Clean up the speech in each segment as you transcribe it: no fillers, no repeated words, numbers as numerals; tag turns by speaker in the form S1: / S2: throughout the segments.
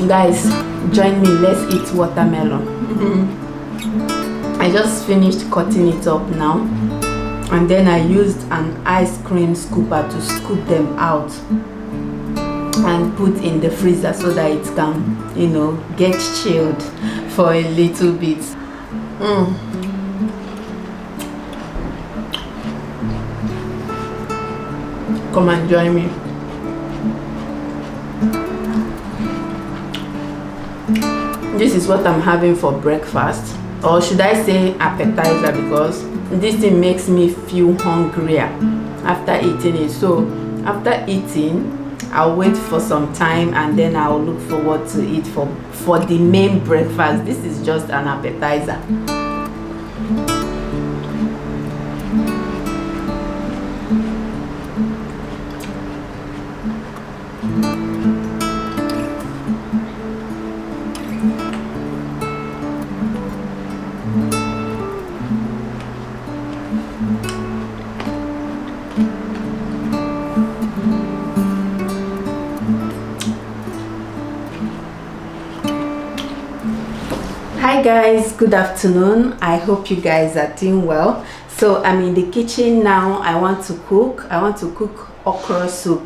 S1: Guys, join me, let's eat watermelon. I just finished cutting it up now, and then I used an ice cream scooper to scoop them out and put in the freezer so that it can, you know, get chilled for a little bit. Come and join me. This is what I'm having for breakfast, or should I say appetizer, because this thing makes me feel hungrier after eating it. So after eating, I'll wait for some time and then I'll look forward to eat for the main breakfast. This is just an appetizer. Hi guys, good afternoon. I hope you guys are doing well. So I'm in the kitchen now. I want to cook okra soup,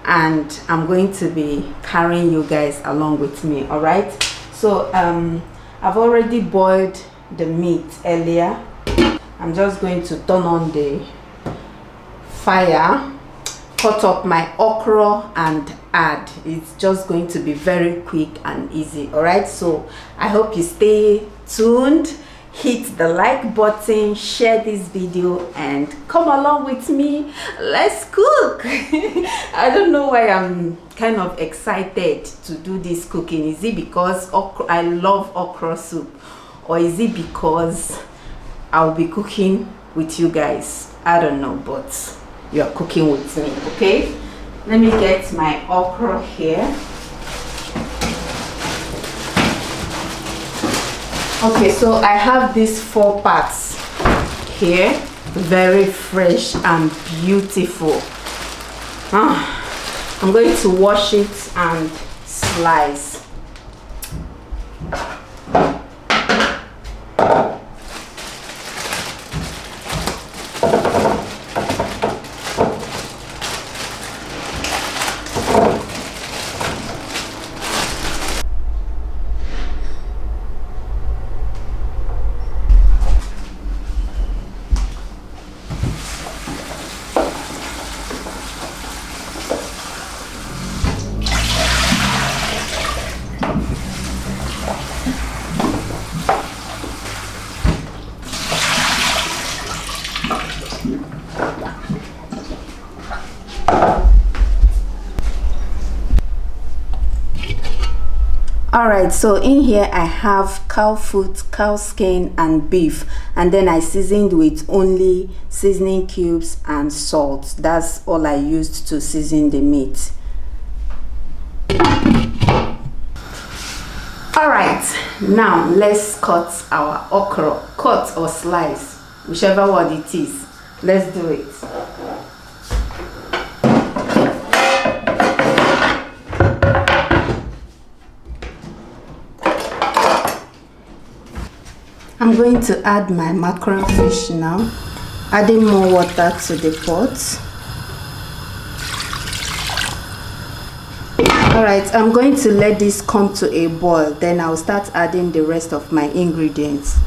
S1: and I'm going to be carrying you guys along with me. All right, so I've already boiled the meat earlier. I'm just going to turn on the fire, cut up my okra and add. It's just going to be very quick and easy. All right, so I hope you stay tuned, hit the like button, share this video, and come along with me. Let's cook. I don't know why I'm kind of excited to do this cooking. Is it because I love okra soup, or is it because I'll be cooking with you guys? I don't know, but you're cooking with me. Okay, let me get my okra here. Okay, so I have these 4 parts here, very fresh and beautiful. I'm going to wash it and slice. Alright, so in here I have cow foot, cow skin and beef, and then I seasoned with only seasoning cubes and salt. That's all I used to season the meat. Alright, now let's cut our okra. Cut or slice, whichever one it is. Let's do it. I'm going to add my mackerel fish now, adding more water to the pot. Alright, I'm going to let this come to a boil, then I'll start adding the rest of my ingredients.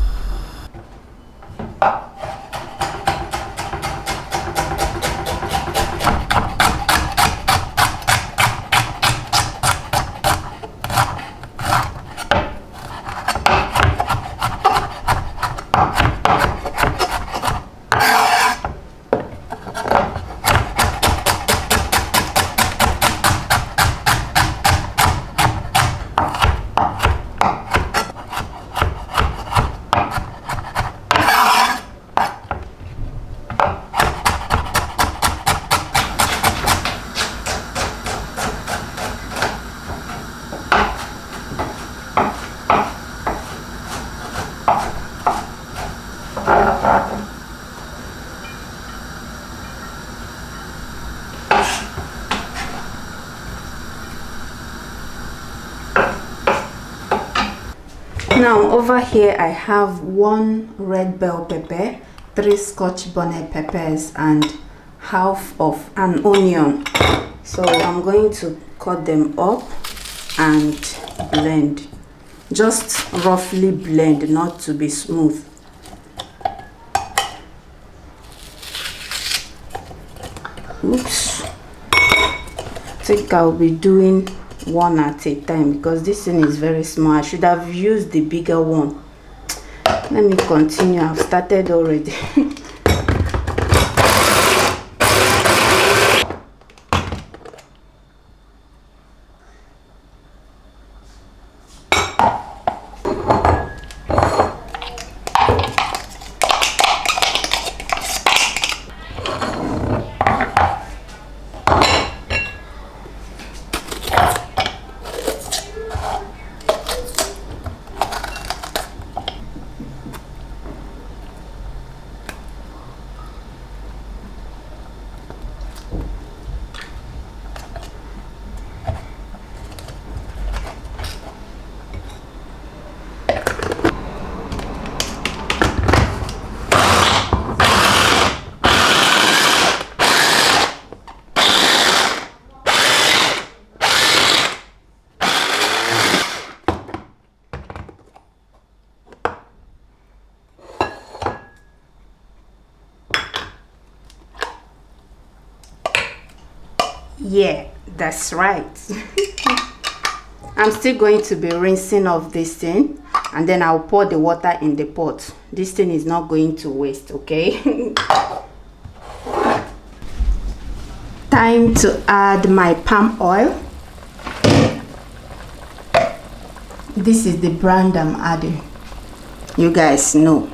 S1: Now over here I have 1 red bell pepper, 3 scotch bonnet peppers, and half of an onion. So I'm going to cut them up and blend. Just roughly blend, not to be smooth. Oops. I think I'll be doing one at a time because this thing is very small. I should have used the bigger one. Let me continue. I've started already. Yeah, that's right. I'm still going to be rinsing off this thing, and then I'll pour the water in the pot. This thing is not going to waste, okay? Time to add my palm oil. This is the brand I'm adding. You guys know.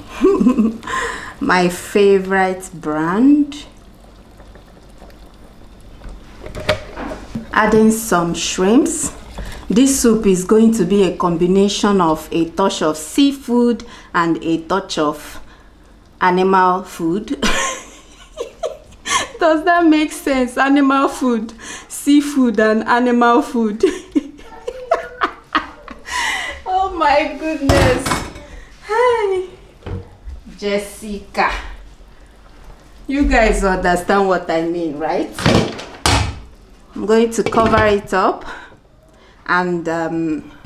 S1: My favorite brand. Adding some shrimps. This soup is going to be a combination of a touch of seafood and a touch of animal food. Does that make sense? Animal food, seafood, and animal food. Oh my goodness. Hi, Jessica. You guys understand what I mean, right? I'm going to cover it up and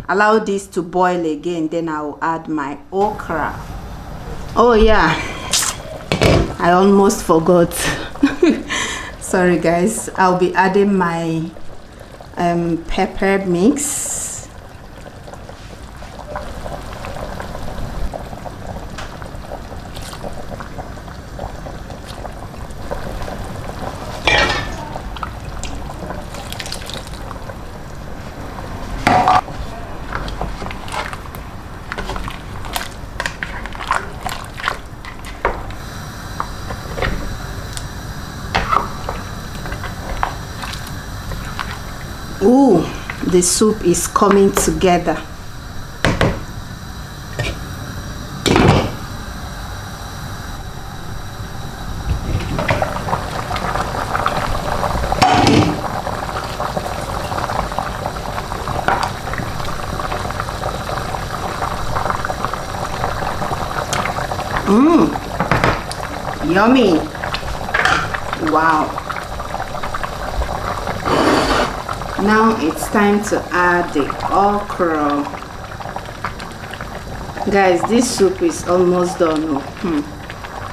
S1: allow this to boil again. Then I'll add my okra. Oh yeah, I almost forgot. Sorry guys. I'll be adding my pepper mix. Ooh, the soup is coming together. Yummy. Wow. Now it's time to add the okra. Guys, this soup is almost done.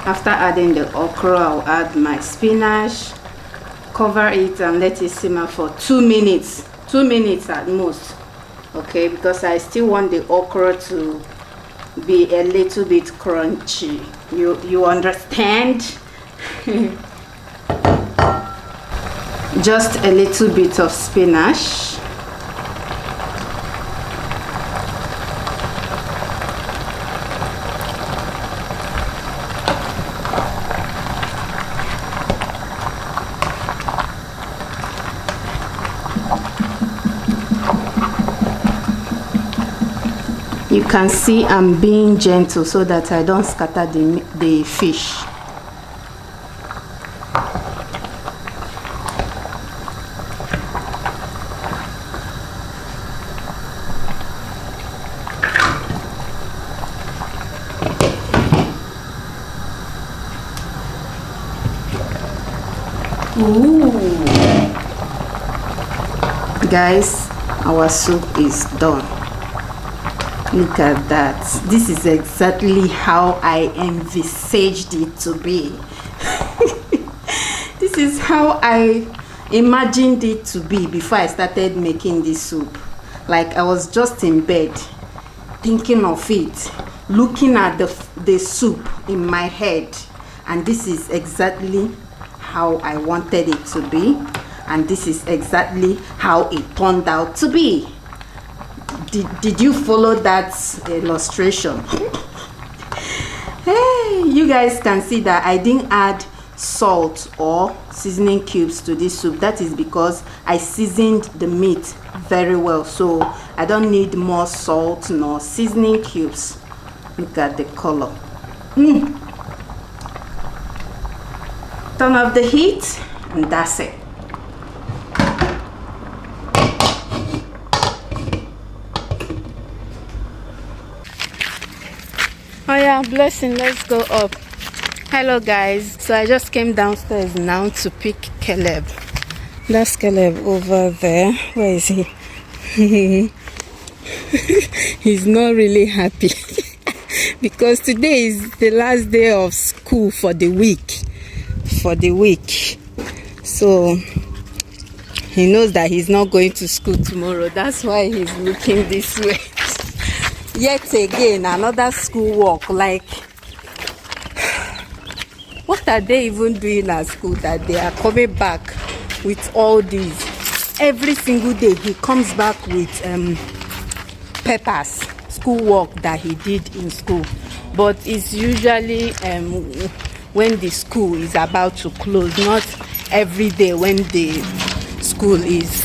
S1: After adding the okra, I'll add my spinach, cover it and let it simmer for 2 minutes. 2 minutes at most. Okay, because I still want the okra to be a little bit crunchy. You understand? Just a little bit of spinach. You can see I'm being gentle so that I don't scatter the fish. Ooh. Guys, our soup is done. Look at that. This is exactly how I envisaged it to be. This is how I imagined it to be before I started making this soup. Like, I was just in bed thinking of it, looking at the soup in my head, and this is exactly how I wanted it to be, and this is exactly how it turned out to be. Did you follow that illustration? Hey, you guys can see that I didn't add salt or seasoning cubes to this soup. That is because I seasoned the meat very well, so I don't need more salt nor seasoning cubes. Look at the color. Turn off the heat, and that's it. Oh yeah, blessing, let's go up. Hello guys, so I just came downstairs now to pick Caleb. That's Caleb over there. Where is he? He's not really happy because today is the last day of school for the week. So he knows that he's not going to school tomorrow. That's why he's looking this way. Yet again, another school work. Like, what are they even doing at school that they are coming back with all these? Every single day he comes back with papers, school work that he did in school. But it's usually when the school is about to close, not every day when the school is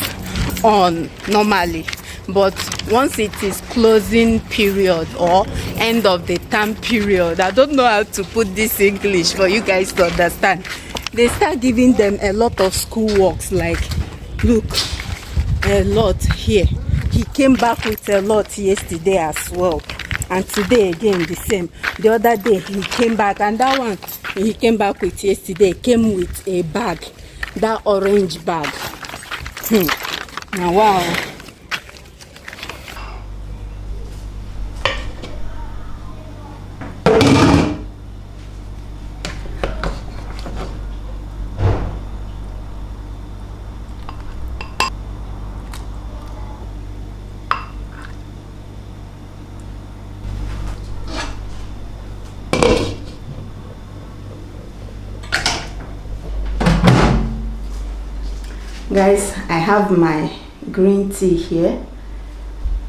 S1: on normally. But once it is closing period or end of the term period, I don't know how to put this in English for you guys to understand, they start giving them a lot of school works. Like, look, a lot here. He came back with a lot yesterday as well, and today again the same. The other day he came back, and that one he came back with yesterday came with a bag, that orange bag. Now wow. Guys, I have my green tea here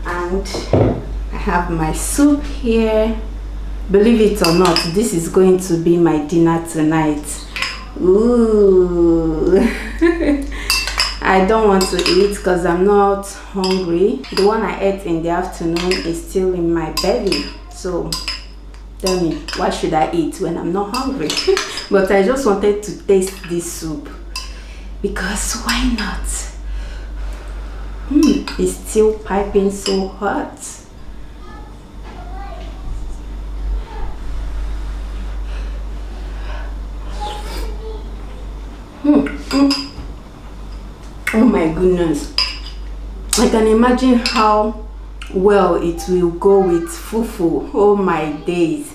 S1: and I have my soup here. Believe it or not, this is going to be my dinner tonight. Ooh. I don't want to eat because I'm not hungry. The one I ate in the afternoon is still in my belly. So tell me, why should I eat when I'm not hungry? But I just wanted to taste this soup, because why not? It's still piping so hot. Oh my goodness, I can imagine how well it will go with fufu. Oh my days.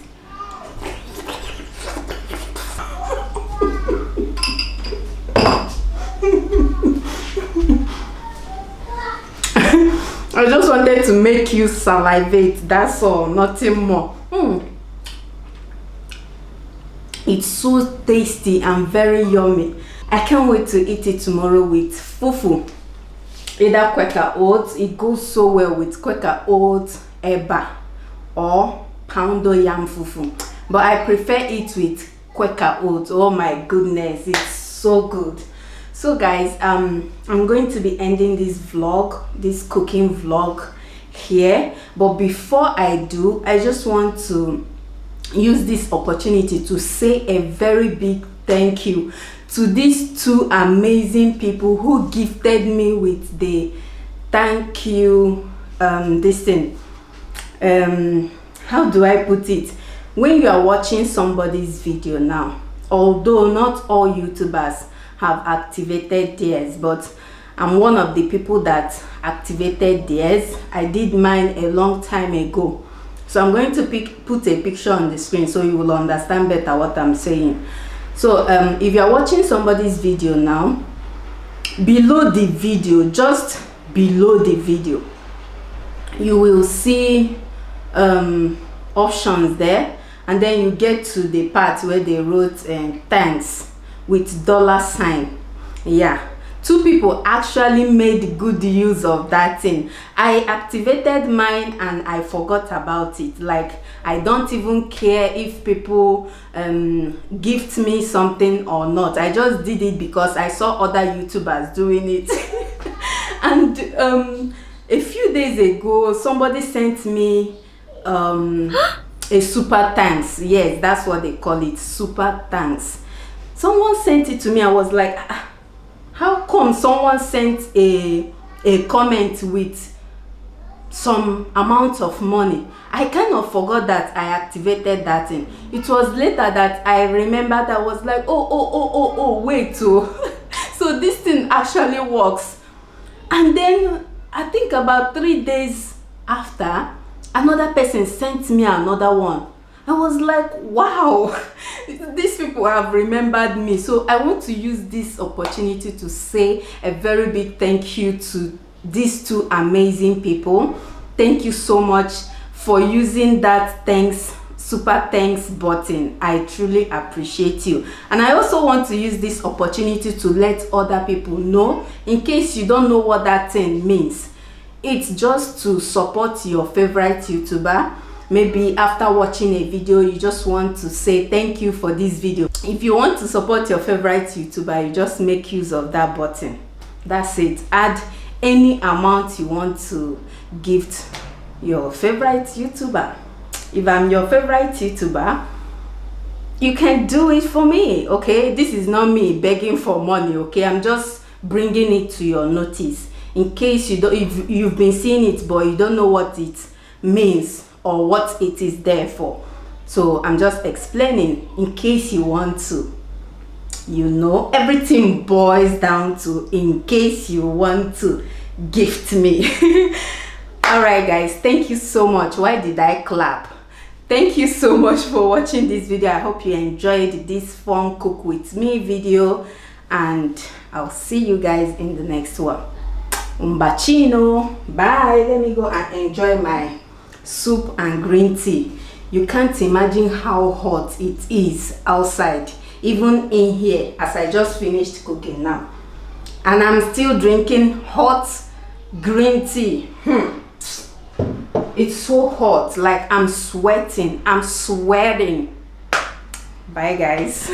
S1: I just wanted to make you salivate, that's all, nothing more. It's so tasty and very yummy. I can't wait to eat it tomorrow with fufu. Either Quaker oats, it goes so well with Quaker oats, eba, or poundo yam fufu. But I prefer it with Quaker oats. Oh my goodness, it's so good. So guys, I'm going to be ending this vlog, this cooking vlog here. But before I do, I just want to use this opportunity to say a very big thank you to these two amazing people who gifted me with the thank you this thing. How do I put it? When you are watching somebody's video now, although not all YouTubers have activated theirs, but I'm one of the people that activated theirs. I did mine a long time ago. So I'm going to put a picture on the screen so you will understand better what I'm saying. So if you're watching somebody's video now, below the video, just below the video, you will see options there, and then you get to the part where they wrote thanks with $sign. Yeah, 2 people actually made good use of that thing. I activated mine and I forgot about it. Like, I don't even care if people gift me something or not. I just did it because I saw other YouTubers doing it. And a few days ago, somebody sent me a super thanks. Yes, that's what they call it, super thanks. Someone sent it to me. I was like, how come someone sent a comment with some amount of money? I kind of forgot that I activated that thing. It was later that I remembered. I was like, oh, wait, so this thing actually works. And then I think about 3 days after, another person sent me another one. I was like, wow, these people have remembered me. So I want to use this opportunity to say a very big thank you to these 2 amazing people. Thank you so much for using that super thanks button. I truly appreciate you. And I also want to use this opportunity to let other people know, in case you don't know what that thing means. It's just to support your favorite YouTuber. Maybe after watching a video, you just want to say thank you for this video. If you want to support your favorite YouTuber, you just make use of that button. That's it. Add any amount you want to gift your favorite YouTuber. If I'm your favorite YouTuber, you can do it for me, okay? This is not me begging for money, okay? I'm just bringing it to your notice. In case you don't, if you've been seeing it but you don't know what it means or what it is there for. So I'm just explaining in case you want to. You know, everything boils down to in case you want to gift me. All right, guys, thank you so much. Why did I clap? Thank you so much for watching this video. I hope you enjoyed this fun cook with me video, and I'll see you guys in the next one. Bye. Let me go and enjoy my soup and green tea. You can't imagine how hot it is outside, even in here, as I just finished cooking now, and I'm still drinking hot green tea. It's so hot, like I'm sweating, I'm sweating. Bye, guys.